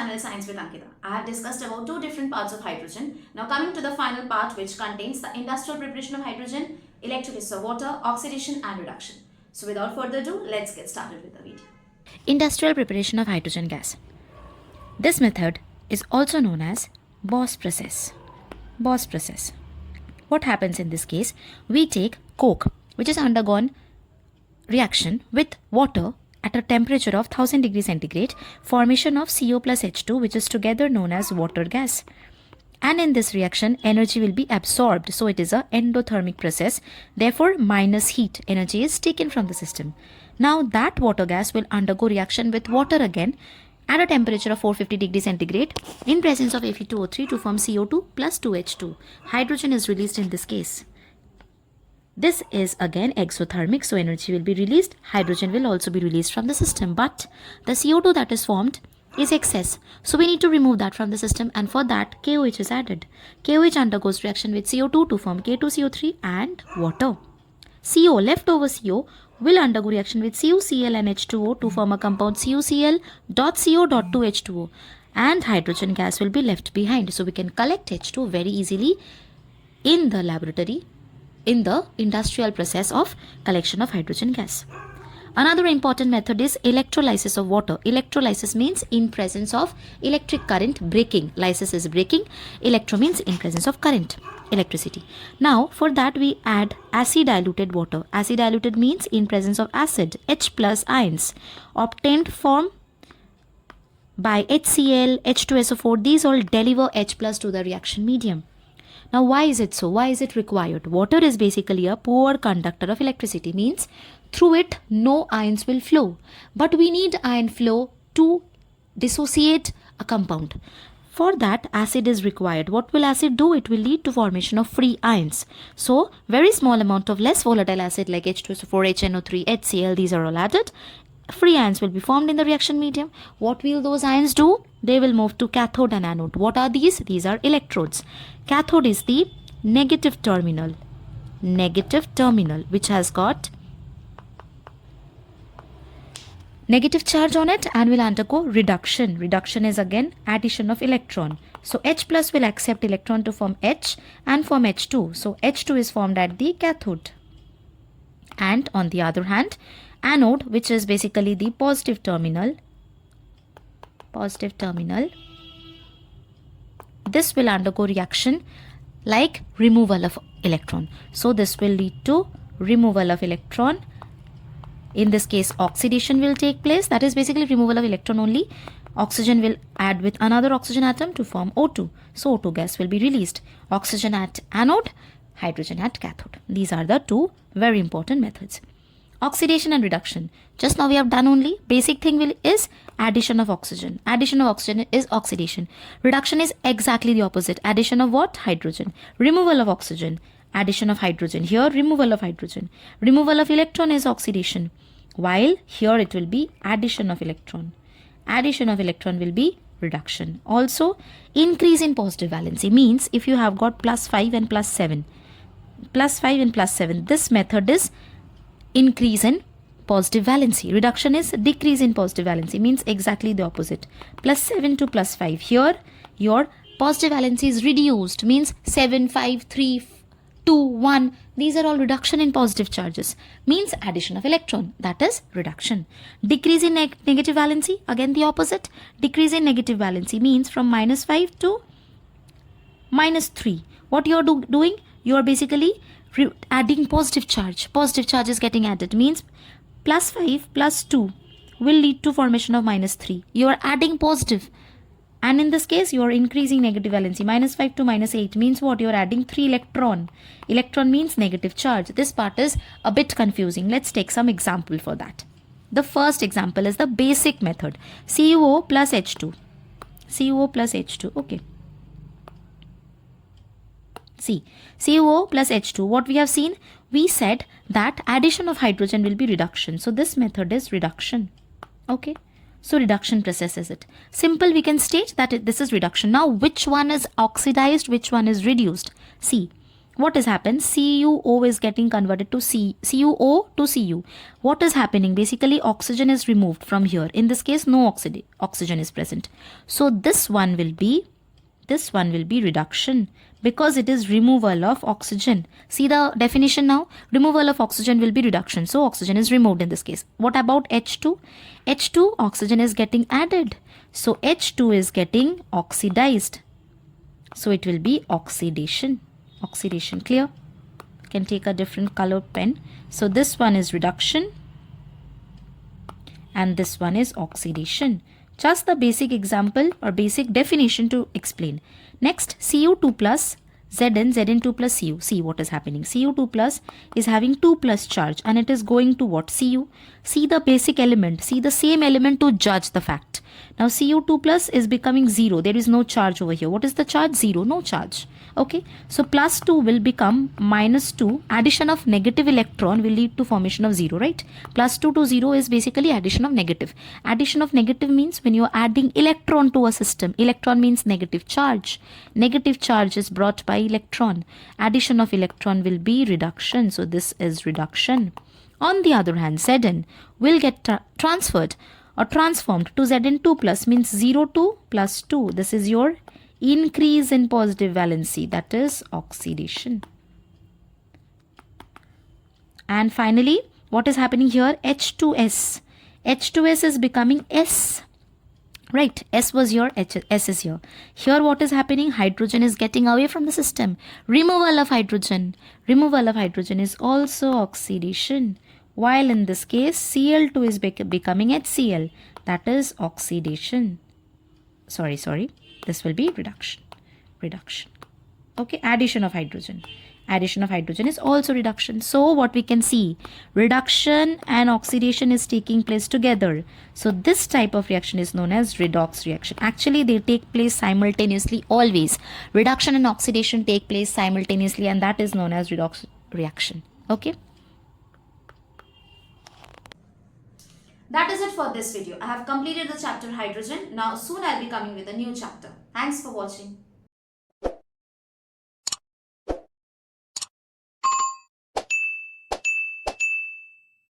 channel Science with Ankita. I have discussed about two different parts of hydrogen. Now coming to the final part which contains the industrial preparation of hydrogen, electrolysis of water, oxidation and reduction. So without further ado, let's get started with the video. Industrial preparation of hydrogen gas. This method is also known as Bosch process. Bosch process. What happens in this case? We take coke which has undergone reaction with water at a temperature of 1000 degrees centigrade, formation of CO plus H2 which is together known as water gas. And in this reaction energy will be absorbed, so it is a endothermic process, therefore minus heat energy is taken from the system. Now that water gas will undergo reaction with water again at a temperature of 450 degrees centigrade in presence of Fe2O3 to form CO2 plus 2H2. Hydrogen is released in this case. This is again exothermic, so energy will be released. Hydrogen will also be released from the system, but the CO2 that is formed is excess, so we need to remove that from the system, and for that KOH is added. KOH undergoes reaction with CO2 to form K2CO3 and water. CO, leftover CO, will undergo reaction with CuCl and H2O to form a compound CuCl.CO.2H2O, and hydrogen gas will be left behind. So we can collect H2 very easily in the laboratory in the industrial process of collection of hydrogen gas. Another important method is electrolysis of water. Electrolysis means in presence of electric current breaking. Lysis is breaking. Electro means in presence of current, electricity. Now for that we add acid diluted water. Acid diluted means in presence of acid, H plus ions obtained from by HCl, H2SO4. These all deliver H plus to the reaction medium. Now why is it so? Why is it required? Water is basically a poor conductor of electricity, means through it no ions will flow. But we need ion flow to dissociate a compound. For that acid is required. What will acid do? It will lead to formation of free ions. So very small amount of less volatile acid like H2SO4, HNO3, HCl, these are all added. Free ions will be formed in the reaction medium. What will those ions do? They will move to cathode and anode. What are these? These are electrodes. Cathode is the negative terminal which has got negative charge on it and will undergo reduction. Reduction is again addition of electron. So H plus will accept electron to form H and form H2. So H2 is formed at the cathode. And on the other hand, anode, which is basically the positive terminal, this will undergo reaction like removal of electron. So this will lead to removal of electron. In this case oxidation will take place, that is basically removal of electron only. Oxygen will add with another oxygen atom to form O2. So O2 gas will be released. Oxygen at anode, hydrogen at cathode. These are the two very important methods. Oxidation and reduction. Just now we have done only. Basic thing is addition of oxygen. Addition of oxygen is oxidation. Reduction is exactly the opposite. Addition of what? Hydrogen. Removal of oxygen. Addition of hydrogen. Here removal of hydrogen. Removal of electron is oxidation. While here it will be addition of electron. Addition of electron will be reduction. Also increase in positive valency means if you have got plus 5 and plus 7. Plus 5 and plus 7. This method is increase in positive valency. Reduction is decrease in positive valency, means exactly the opposite. Plus 7 to plus 5. Here your positive valency is reduced, means 7, 5, 3, 2, 1. These are all reduction in positive charges, means addition of electron, that is reduction. Decrease in negative valency, again the opposite. Decrease in negative valency means from minus 5 to minus 3. What you are doing? You are basically adding positive charge. Positive charge is getting added, means plus 5 plus 2 will lead to formation of minus 3. You are adding positive, and in this case you are increasing negative valency. Minus 5 to minus 8 means what? You are adding 3 electron. Electron means negative charge. This part is a bit confusing. Let's take some example for that. The first example is the basic method. CuO plus H2. CuO plus H2. Okay. See, CuO plus H2, what we have seen? We said that addition of hydrogen will be reduction. So this method is reduction. Okay. So reduction process is it. Simple, we can state that this is reduction. Now which one is oxidized, which one is reduced? See, what is happened? CuO is getting converted to CuO to Cu. What is happening? Basically, oxygen is removed from here. In this case, no oxygen is present. So this one will be reduction, because it is removal of oxygen. See the definition now? Removal of oxygen will be reduction. So oxygen is removed in this case. What about H2? H2, oxygen is getting added. So H2 is getting oxidized. So it will be oxidation. Oxidation, clear? You can take a different color pen. So this one is reduction and this one is oxidation. Just the basic example or basic definition to explain. Next, Cu2 plus Zn2 plus Cu. See what is happening. Cu2 plus is having 2 plus charge and it is going to what? Cu. See the basic element. See the same element to judge the fact. Now Cu2 plus is becoming 0. There is no charge over here. What is the charge? 0. No charge. Okay. So plus 2 will become minus 2. Addition of negative electron will lead to formation of 0, right? Plus 2 to 0 is basically addition of negative. Addition of negative means when you are adding electron to a system. Electron means negative charge. Negative charge is brought by electron. Addition of electron will be reduction. So this is reduction. On the other hand, Zn will get transferred or transformed to Zn2 plus, means 0 to plus 2. This is your increase in positive valency, that is oxidation. And finally, what is happening here? H2S. H2S is becoming S. Right, S was here, S is here. Here what is happening? Hydrogen is getting away from the system. Removal of hydrogen. Removal of hydrogen is also oxidation. While in this case, Cl2 is becoming HCl. That is oxidation. Sorry. This will be reduction. Reduction. Okay, addition of hydrogen. Addition of hydrogen is also reduction. So what we can see, reduction and oxidation is taking place together. So this type of reaction is known as redox reaction. Actually, they take place simultaneously always. Reduction and oxidation take place simultaneously and that is known as redox reaction. Okay. That is it for this video. I have completed the chapter hydrogen. Now soon I'll be coming with a new chapter. Thanks for watching.